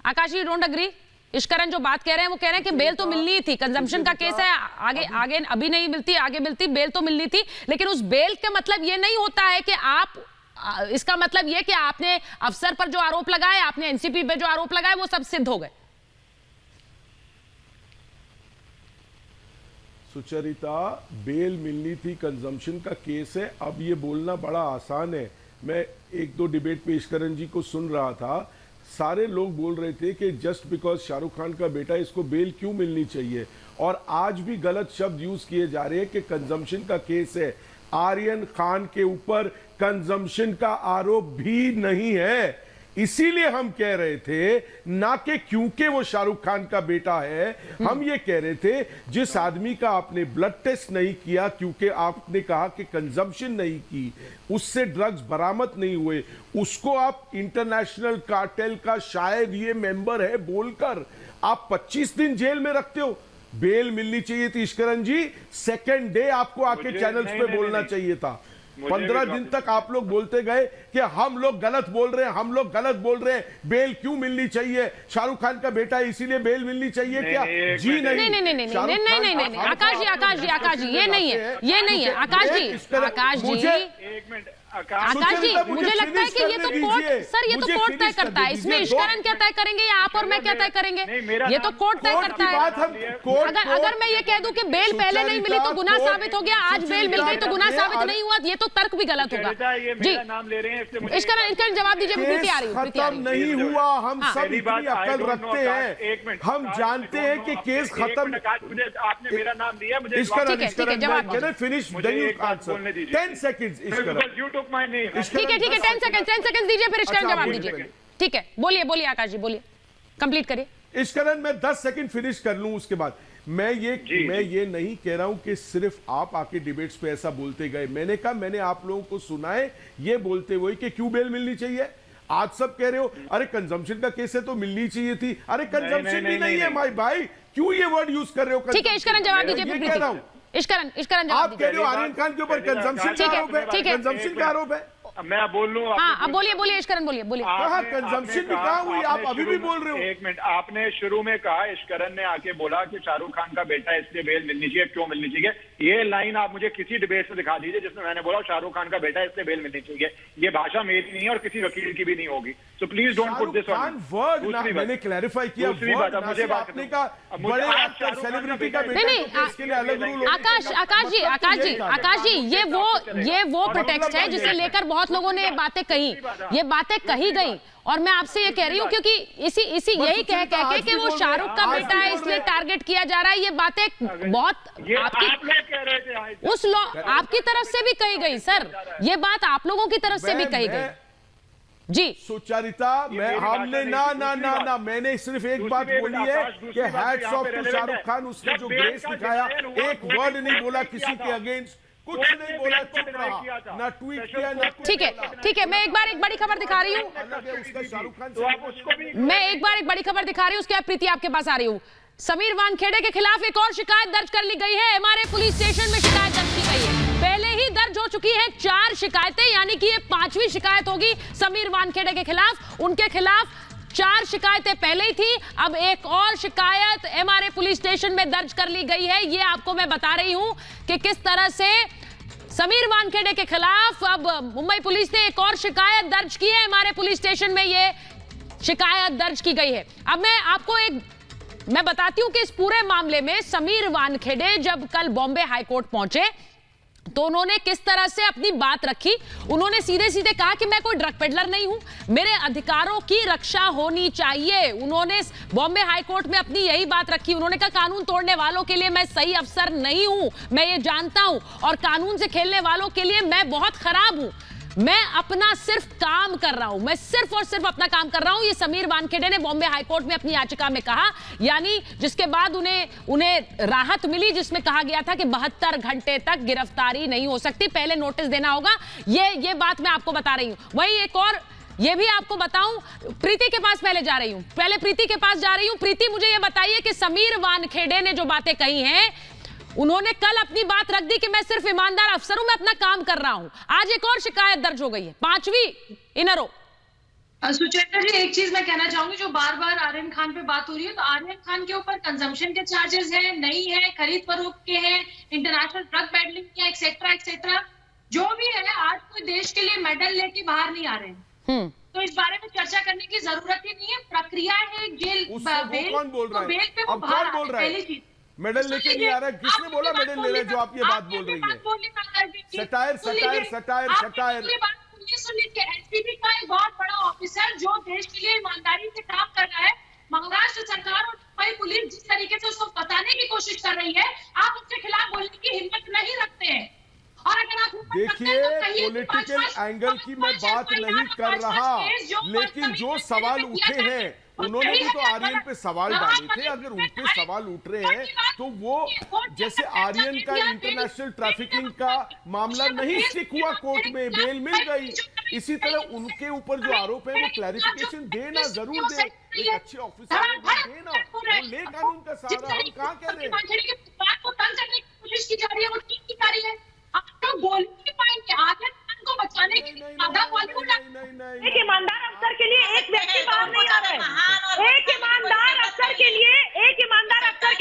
आकाश जी डोंट एग्री? इश्करण जो बात कह रहे हैं वो कह रहे हैं कि बेल तो मिलनी थी, कंजम्पशन का केस है, आगे अभी नहीं मिलती, आगे मिलती, बेल तो मिलनी थी, लेकिन उस बेल का मतलब ये नहीं होता है कि आप, इसका मतलब ये कि आपने अफसर पर जो आरोप लगाए, आपने एनसीपी पे जो आरोप लगाए, वो सब सिद्ध हो गए। सुचरिता, बेल मिलनी थी, कंजम्पशन का केस है। अब ये बोलना बड़ा आसान है। मैं एक दो डिबेट पे इश्करण जी को सुन रहा था, सारे लोग बोल रहे थे कि जस्ट बिकॉज शाहरुख खान का बेटा, इसको बेल क्यों मिलनी चाहिए, और आज भी गलत शब्द यूज किए जा रहे हैं कि कंजम्पशन का केस है। आर्यन खान के ऊपर कंजम्पशन का आरोप भी नहीं है, इसीलिए हम कह रहे थे, ना कि क्योंकि वो शाहरुख खान का बेटा है। हम ये कह रहे थे, जिस आदमी का आपने ब्लड टेस्ट नहीं किया क्योंकि आपने कहा कि कंजम्पशन नहीं की, उससे ड्रग्स बरामद नहीं हुए, उसको आप इंटरनेशनल कार्टेल का शायद ये मेंबर है बोलकर आप 25 दिन जेल में रखते हो। बेल मिलनी चाहिए थी इश्करण जी, सेकेंड डे आपको आके चैनल्स पे बोलना चाहिए था। 15 दिन तक आप लोग बोलते गए कि हम लोग गलत बोल रहे हैं, हम लोग गलत बोल रहे हैं, बेल क्यों मिलनी चाहिए, शाहरुख खान का बेटा है इसीलिए बेल मिलनी चाहिए। क्या जी नहीं नहीं आकाश जी ये नहीं है आकाश जी मुझे लगता है कि ये तो कोर्ट, सर ये तो कोर्ट तय करता है, इसमें इश्करण क्या तय करेंगे या आप और मैं क्या तय करेंगे, ये तो कोर्ट तय करता है। अगर मैं ये कह दूं कि बेल पहले नहीं मिली तो गुनाह साबित हो गया, आज बेल मिल गई तो गुनाह साबित नहीं हुआ, ये तो तर्क भी गलत होगा। जी इश्करण जवाब दीजिए, प्रीति आ रही है। खत्म नहीं हुआ, हम सब इतनी अक्ल रखते हैं, हम जानते हैं कि केस खत्म। आपने मेरा नाम दिया, मुझे फिनिश 10 सेकंड्स ठीक है 10 सेकंड दीजिए, फिर इश्करण जवाब दीजिए। ठीक है, बोलिए आकाश जी, बोलिए, कंप्लीट करिए। इश्करण मैं 10 सेकंड फिनिश कर लूं, उसके बाद मैं ये नहीं कह रहा हूं कि सिर्फ आप आके डिबेट्स पे ऐसा बोलते गए। मैंने कहा, मैंने आप लोगों को सुना है ये बोलते हुए कि क्यों बेल मिलनी चाहिए। आज सब कह रहे हो अरे कंजम्पशन का केस है तो मिलनी चाहिए थी। अरे कंजम्पशन भी नहीं है भाई, क्यों ये वर्ड यूज कर रहे हो? ठीक है इश्करण जवाब दीजिए। इश्करण आप कह रहे हो आर्यन खान के ऊपर कंजम्पशन का आरोप है, कंजम्पशन का आरोप है। मैं बोल लूं? हाँ अब बोलिए इश्करण, बोलिए। कंजम्पशन भी कहा हुई, आप अभी भी बोल रहे हो। एक मिनट, आपने शुरू में कहा, इश्करण ने आके बोला कि शाहरुख खान का बेटा इसलिए बेल मिलनी चाहिए, क्यों मिलनी चाहिए। ये लाइन आप मुझे किसी डिबेट से दिखा दीजिए जिसमें मैंने बोला शाहरुख खान का बेटा इसलिए बेल मिलनी चाहिए। ये भाषा मेरी नहीं है और किसी वकील की भी नहीं होगी। So please don't put this on word. मैंने क्लैरिफाई किया, मुझे आपने कहा बड़े एक्टर सेलिब्रिटी का बेटा, इसके लिए अलग रूल। आकाश जी ये वो प्रोटेक्स्ट है जिसे लेकर बहुत लोगों ने ये बातें कही गई, और मैं आपसे ये कह रही हूँ क्योंकि इसी यही कह के कि वो शाहरुख का बेटा है इसलिए टारगेट किया जा रहा है। ये बातें बहुत आपकी तरफ से भी कही गई सर, ये बात आप लोगों की तरफ से भी कही गई। जी सुचरिता, हमने ना मैंने सिर्फ एक बात बोली है कि hats off to Shahrukh Khan, उसने जो ग्रेस दिखाया, एक वर्ड नहीं बोला किसी के अगेंस्ट, कुछ नहीं बोला, चुप रहा, ना ट्वीट किया ना। ठीक है मैं एक बार एक बड़ी खबर दिखा रही हूँ, उसके बाद प्रीति आपके पास आ रही हूँ। समीर वानखेड़े के खिलाफ एक और शिकायत दर्ज कर ली गई है। एमआरए पुलिस स्टेशन में शिकायत दर्ज की गई है, पहले ही दर्ज हो चुकी है 4 शिकायतें, यानी कि ये 5वीं शिकायत होगी समीर वानखेड़े के खिलाफ। उनके खिलाफ 4 शिकायतें पहले ही थी, अब एक और शिकायत एमआरए पुलिस स्टेशन में दर्ज कर ली गई है। ये आपको मैं बता रही हूं कि किस तरह से समीर वानखेड़े के खिलाफ अब मुंबई पुलिस ने एक और शिकायत दर्ज की है। एमआरए पुलिस स्टेशन में ये शिकायत दर्ज की गई है। अब मैं आपको मैं बताती हूं कि इस पूरे मामले में समीर वानखेड़े जब कल बॉम्बे हाईकोर्ट पहुंचे तो उन्होंने किस तरह से अपनी बात रखी। उन्होंने सीधे सीधे कहा कि मैं कोई ड्रग पेडलर नहीं हूं, मेरे अधिकारों की रक्षा होनी चाहिए। उन्होंने बॉम्बे हाई कोर्ट में अपनी यही बात रखी। उन्होंने कहा कानून तोड़ने वालों के लिए मैं सही अफसर नहीं हूं, मैं ये जानता हूं, और कानून से खेलने वालों के लिए मैं बहुत खराब हूं। मैं अपना सिर्फ काम कर रहा हूं, मैं सिर्फ और सिर्फ अपना काम कर रहा हूं। ये समीर वानखेड़े ने बॉम्बे हाईकोर्ट में अपनी याचिका में कहा, यानी जिसके बाद उन्हें राहत मिली, जिसमें कहा गया था कि 72 घंटे तक गिरफ्तारी नहीं हो सकती, पहले नोटिस देना होगा। ये बात मैं आपको बता रही हूं। वही एक और ये भी आपको बताऊं, प्रीति के पास पहले जा रही हूं, प्रीति के पास जा रही हूं। प्रीति, मुझे ये बताइए कि समीर वानखेड़े ने जो बातें कही हैं, उन्होंने कल अपनी बात रख दी कि मैं सिर्फ ईमानदार अफसर हूं, मैं अपना काम कर रहा हूं। आज एक और शिकायत दर्ज हो गई है, 5वीं इन अ रो। सुचेता जी, एक चीज मैं कहना चाहूंगी, जो बार बार आर्यन खान पे बात हो रही है, तो आर्यन खान के ऊपर कंजम्पशन के चार्जेस हैं, नहीं है, खरीद फरोख्त के हैं, इंटरनेशनल ड्रग पेडलिंग के, एक्सेट्रा एक्सेट्रा, जो भी है। आज कोई देश के लिए मेडल लेके बाहर नहीं आ रहे हैं, तो इस बारे में चर्चा करने की जरूरत ही नहीं है। प्रक्रिया है जेल बेल, कौन बोल रहा है? बेल पे वो अब बाहर कौन बोल रहा है? पहली चीज मेडल लेके नहीं आ रहा है? किसने बोला मेडल ले रहे हैं? जो आप ये बात बोल रही है, satire satire satire satire. NCB का एक बहुत बड़ा ऑफिसर जो देश के लिए ईमानदारी से काम कर रहा है, महाराष्ट्र सरकार और मुंबई पुलिस जिस तरीके से उसको बताने की कोशिश कर रही है, आप उसके खिलाफ बोलने की हिम्मत नहीं रखते हैं। और अगर आप देखिए, पॉलिटिकल एंगल की मैं बात नहीं कर रहा, लेकिन जो सवाल उठे हैं, उन्होंने भी तो आर्यन पे सवाल डाले थे। अगर उन पे सवाल उठ रहे हैं तो वो, जैसे आर्यन का इंटरनेशनल ट्रैफिकिंग का मामला नहीं स्टिक हुआ कोर्ट में, बेल मिल गई, इसी तरह उनके ऊपर जो आरोप है वो क्लैरिफिकेशन देना जरूर दे। एक अच्छे ऑफिसर देना, वो ले कानून का सहारा। हम कहाँ कह रहे हैं कोशिश की जा रही है, वो ठीक की जा रही है। आप तो बोल नहीं पाएंगे आर्यन खान को बचाने के लिए। एक ईमानदार अफसर के लिए एक व्यक्ति बाहर नहीं आ रहा है। एक ईमानदार अफसर के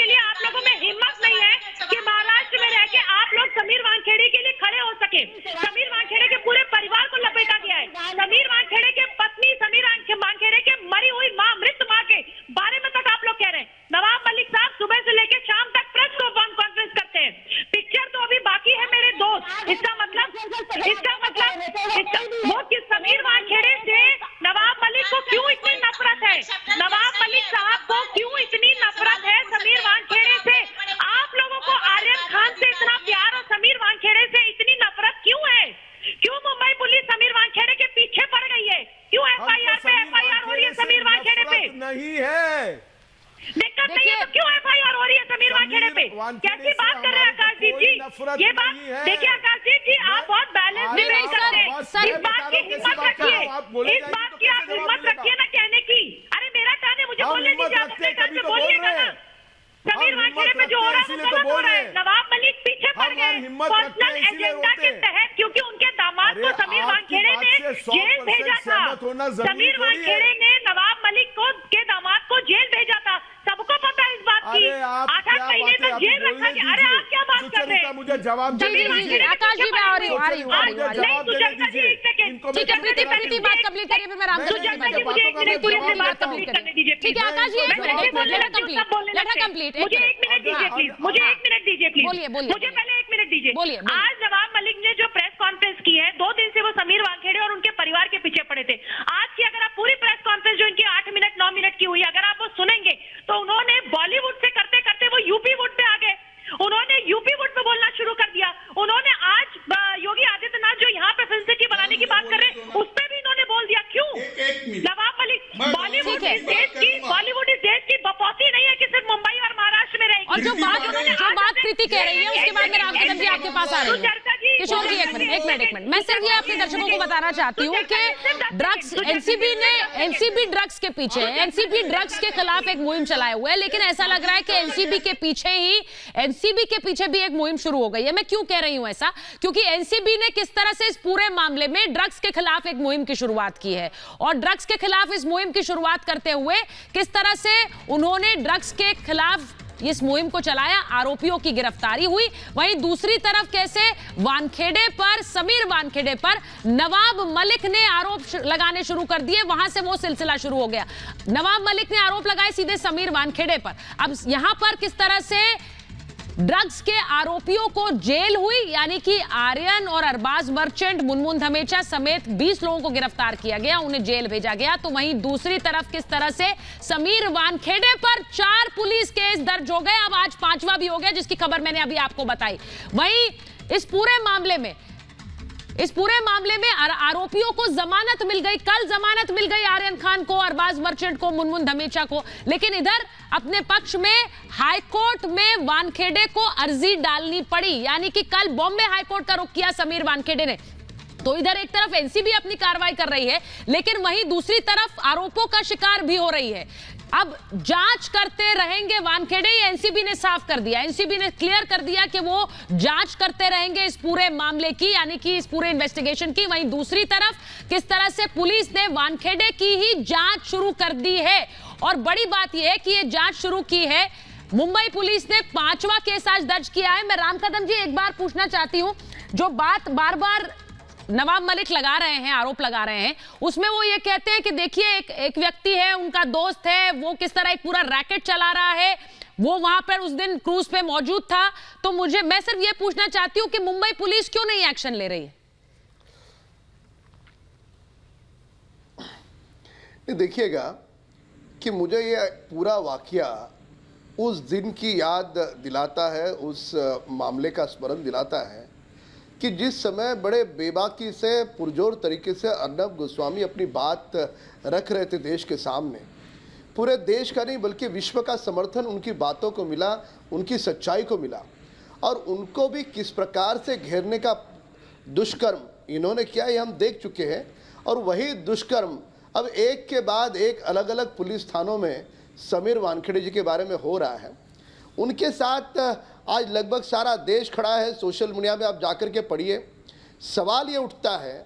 लिए आप लोगों में हिम्मत नहीं है कि महाराष्ट्र में रह के आप लोग समीर वानखेड़े के लिए खड़े हो सके। समीर वानखेड़े के पूरे परिवार को लपेटा गया है। समीर वानखेड़े के पत्नी, समीर वानखेड़े के मरी हुई मां, मृत मां के बारे में तक आप लोग कह रहे हैं। नवाब मलिक साहब सुबह से लेकर शाम तक प्रेस कॉन्फ्रेंस करते हैं। पिक्चर तो अभी बाकी है मेरे दोस्त। इसका मतलब वो कि समीर वानखेड़े से नवाब मलिक को क्यों इतनी नफरत है? नवाब मलिक साहब को क्यों इतनी नफरत है समीर वानखेड़े से? आप लोगों को आर्यन खान से इतना प्यार और समीर वानखेड़े से इतनी नफरत क्यों है? क्यों मुंबई पुलिस समीर वानखेड़े के पीछे पड़ गई है? क्यों एफआईआर पे एफआईआर हो रही है समीर वानखेड़े पे? नहीं है, दिक्कत नहीं है तो क्यों एफआईआर हो रही है समीर वानखेड़े पे? कैसी बात कर रहे हैं आकाशदीप जी? ये बात देखिए आकाशदीप जी, आप बहुत बैलेंस डिबेट करते हैं। इस बात की हिम्मत रखिए, इस बात की आप हिम्मत रखिए ना कहने की। अरे मेरा टर्न है, मुझे बोलने दीजिए, आप अपने टर्न पे बोलिएगा ना। समीर वानखेड़े पे जो हो रहा है वो गलत हो रहा है। नवाब मलिक पीछे पड़ गए पर्सनल एजेंडा के तहत, क्योंकि उनके दामाद को समीर वानखेड़े ने जेल भेजा था। समीर वानखेड़े ने नवाब मलिक को के दामाद को जेल भेजा था, सबको पता है इस बात की। 8 महीने तक जेल रखा गया। अरे आप क्या बात कर रहे हैं? मुझे जवाब दीजिए। आकाश जी, मैं आ रही हूँ। ठीक है प्रीति, बात कंप्लीट करिए, फिर मैं राम मुझे एक मिनट दीजिए ठीक है आकाश जी, मुझे एक मिनट दीजिए प्लीज। बोलिए। मुझे पहले 1 मिनट दीजिए। बोलिए। आज नवाब मलिक ने जो प्रेस कॉन्फ्रेंस की है, 2 दिन से वो समीर वानखेड़े और उनके परिवार के पीछे पड़े थे। आज की अगर आप पूरी प्रेस कॉन्फ्रेंस जो इनकी 8 मिनट 9 मिनट की हुई, अगर आप वो सुनेंगे तो उन्होंने बॉलीवुड से करते करते वो यूपी वुड पे आ गए। उन्होंने यूपी वुड पे बोलना शुरू कर दिया। उन्होंने आज योगी आदित्यनाथ जो यहाँ पे फिल्म सिटी बनाने की बात कर रहे हैं, उस पर भी इन्होंने बोल दिया। क्यों? नवाब मलिक, बॉलीवुड इस देश की बपौती नहीं है कि सिर्फ मुंबई और महाराष्ट्र में रहेगी। और जो बात प्रीति कह रही है, उसके बाद में राम कदम जी आपके पास आ रही है। किशोर जी एक मिनट, मैं सिर्फ ये अपने दर्शकों को बताना चाहती हूँ कि ड्रग्स, एनसीबी ड्रग्स के पीछे, एनसीबी ड्रग्स के खिलाफ एक मुहिम चलाए हुए है, लेकिन ऐसा लग रहा है कि एनसीबी के पीछे भी एक मुहिम शुरू हो गई है। मैं क्यों कह रही हूं ऐसा? क्योंकि एनसीबी ने किस तरह से इस पूरे मामले में ड्रग्स के खिलाफ एक मुहिम की शुरुआत की है, और ड्रग्स के खिलाफ इस मुहिम की शुरुआत करते हुए किस तरह से उन्होंने ड्रग्स के खिलाफ इस मुहिम को चलाया, आरोपियों की गिरफ्तारी हुई। वहीं दूसरी तरफ कैसे वानखेड़े पर, समीर वानखेड़े पर नवाब मलिक ने आरोप लगाने शुरू कर दिए, वहां से वो सिलसिला शुरू हो गया। नवाब मलिक ने आरोप लगाए सीधे समीर वानखेड़े पर। अब यहां पर किस तरह से ड्रग्स के आरोपियों को जेल हुई, यानी कि आर्यन और अरबाज मर्चेंट, मुनमुन धमेचा समेत 20 लोगों को गिरफ्तार किया गया, उन्हें जेल भेजा गया। तो वहीं दूसरी तरफ किस तरह से समीर वानखेड़े पर 4 पुलिस केस दर्ज हो गए, अब आज 5वां भी हो गया, जिसकी खबर मैंने अभी आपको बताई। वहीं इस पूरे मामले में आरोपियों को जमानत मिल गई, कल जमानत मिल गई आर्यन खान को, अरबाज मर्चेंट को, मुनमुन धमेचा को। लेकिन इधर अपने पक्ष में हाईकोर्ट में वानखेड़े को अर्जी डालनी पड़ी, यानी कि कल बॉम्बे हाईकोर्ट का रुख किया समीर वानखेड़े ने। तो इधर एक तरफ एनसीबी अपनी कार्रवाई कर रही है, लेकिन वहीं दूसरी तरफ आरोपों का शिकार भी हो रही है। अब जांच करते रहेंगे वानखेड़े, एनसीबी ने साफ कर दिया, एनसीबी ने क्लियर कर दिया कि वो जांच करते रहेंगे इस पूरे मामले की, यानी कि इस पूरे इन्वेस्टिगेशन की। वहीं दूसरी तरफ किस तरह से पुलिस ने वानखेड़े की ही जांच शुरू कर दी है, और बड़ी बात यह है कि ये जांच शुरू की है मुंबई पुलिस ने, 5वां केस आज दर्ज किया है। मैं राम कदम जी एक बार पूछना चाहती हूं, जो बात बार बार नवाब मलिक लगा रहे हैं, आरोप लगा रहे हैं, उसमें वो ये कहते हैं कि देखिए एक व्यक्ति है, उनका दोस्त है, वो किस तरह एक पूरा रैकेट चला रहा है, वो वहां पर उस दिन क्रूज पे मौजूद था। तो मैं सिर्फ ये पूछना चाहती हूं कि मुंबई पुलिस क्यों नहीं एक्शन ले रही है? देखिएगा कि मुझे ये पूरा वाकया उस दिन की याद दिलाता है, उस मामले का स्मरण दिलाता है कि जिस समय बड़े बेबाकी से पुरजोर तरीके से अर्नब गोस्वामी अपनी बात रख रहे थे देश के सामने, पूरे देश का नहीं बल्कि विश्व का समर्थन उनकी बातों को मिला, उनकी सच्चाई को मिला, और उनको भी किस प्रकार से घेरने का दुष्कर्म इन्होंने किया ये हम देख चुके हैं। और वही दुष्कर्म अब एक के बाद एक अलग अलग पुलिस थानों में समीर वानखेड़े जी के बारे में हो रहा है। उनके साथ आज लगभग सारा देश खड़ा है, सोशल मीडिया में आप जाकर के पढ़िए। सवाल ये उठता है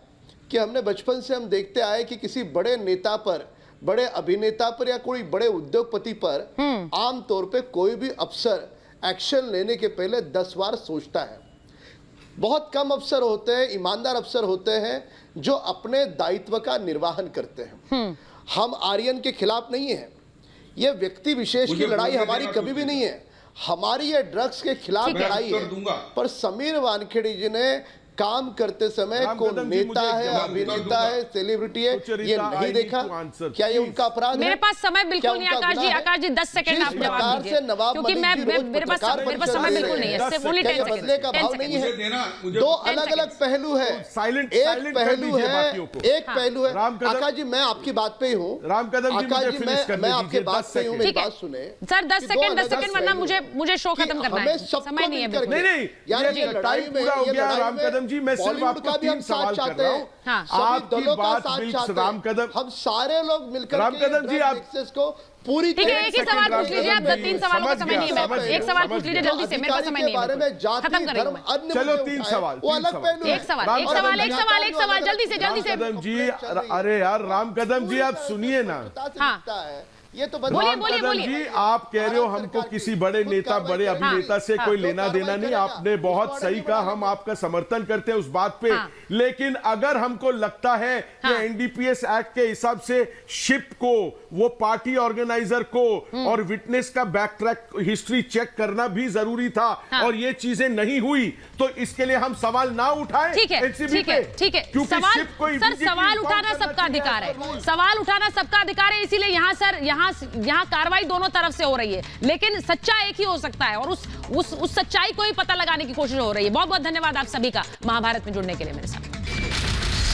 कि हमने बचपन से हम देखते आए कि किसी बड़े नेता पर, बड़े अभिनेता पर या कोई बड़े उद्योगपति पर आम तौर पे कोई भी अफसर एक्शन लेने के पहले 10 बार सोचता है। बहुत कम अफसर होते हैं, ईमानदार अफसर होते हैं जो अपने दायित्व का निर्वहन करते हैं। हम आर्यन के खिलाफ नहीं है, ये व्यक्ति विशेष की लड़ाई हमारी कभी भी नहीं है, हमारी ये ड्रग्स के खिलाफ लड़ाई है। पर समीर वानखेड़े जी ने काम करते समय कौन नेता है, अभिनेता है, सेलिब्रिटी है, ये नहीं देखा, क्या ये उनका अपराध है? मेरे पास समय बिल्कुल नहीं आकाश जी 10 सेकंड आप जवाब दीजिए, क्योंकि मेरे पास समय बिल्कुल नहीं है, सिर्फ ओनली 10 सेकंड। बदले का भाव नहीं है, दो अलग अलग पहलू है। एक पहलू है आकाश जी, मैं आपकी बात पे ही हूँ, आकाश जी मैं आपके बात पे हूँ, मेरी बात सुने सर। 10 सेकंड, वरना मुझे शो खत्म करना है, समय नहीं है बिल्कुल। नहीं, टाइम पूरा हो गया राम कदम जी, मैं सिर्फ आपको 3 सवाल कर रहा हूं। आपकी बात बिल्कुल राम कदम, हम सारे लोग मिलकर राम कदम जी आप को पूरी ठीक है, एक ही सवाल पूछ लीजिए आप, 3 सवालों का समय नहीं है, एक सवाल पूछ लीजिए जल्दी से, मेरे पास समय नहीं है, खत्म करेंगे। चलो 3 सवाल, एक सवाल जल्दी से। कदम जी, अरे यार राम कदम जी आप सुनिए ना। ये तो बोलिए जी, आप कह रहे हो हमको किसी बड़े नेता, बड़े अभिनेता से कोई लेना देना नहीं, आपने बहुत सही कहा, हम आपका समर्थन करते हैं उस बात पे। लेकिन अगर हमको लगता है कि एनडीपीएस एक्ट के हिसाब से शिप को, वो पार्टी ऑर्गेनाइजर को और विटनेस का बैक ट्रैक हिस्ट्री चेक करना भी जरूरी था, और ये चीजें नहीं हुई, तो इसके लिए हम सवाल ना उठाएं। ठीक है, क्योंकि शिप कोई सवाल उठाना सबका अधिकार है, सवाल उठाना सबका अधिकार है, इसीलिए यहाँ कार्रवाई दोनों तरफ से हो रही है, लेकिन सच्चा एक ही हो सकता है, और उस सच्चाई को ही पता लगाने की कोशिश हो रही है। बहुत बहुत धन्यवाद आप सभी का महाभारत में जुड़ने के लिए मेरे साथ।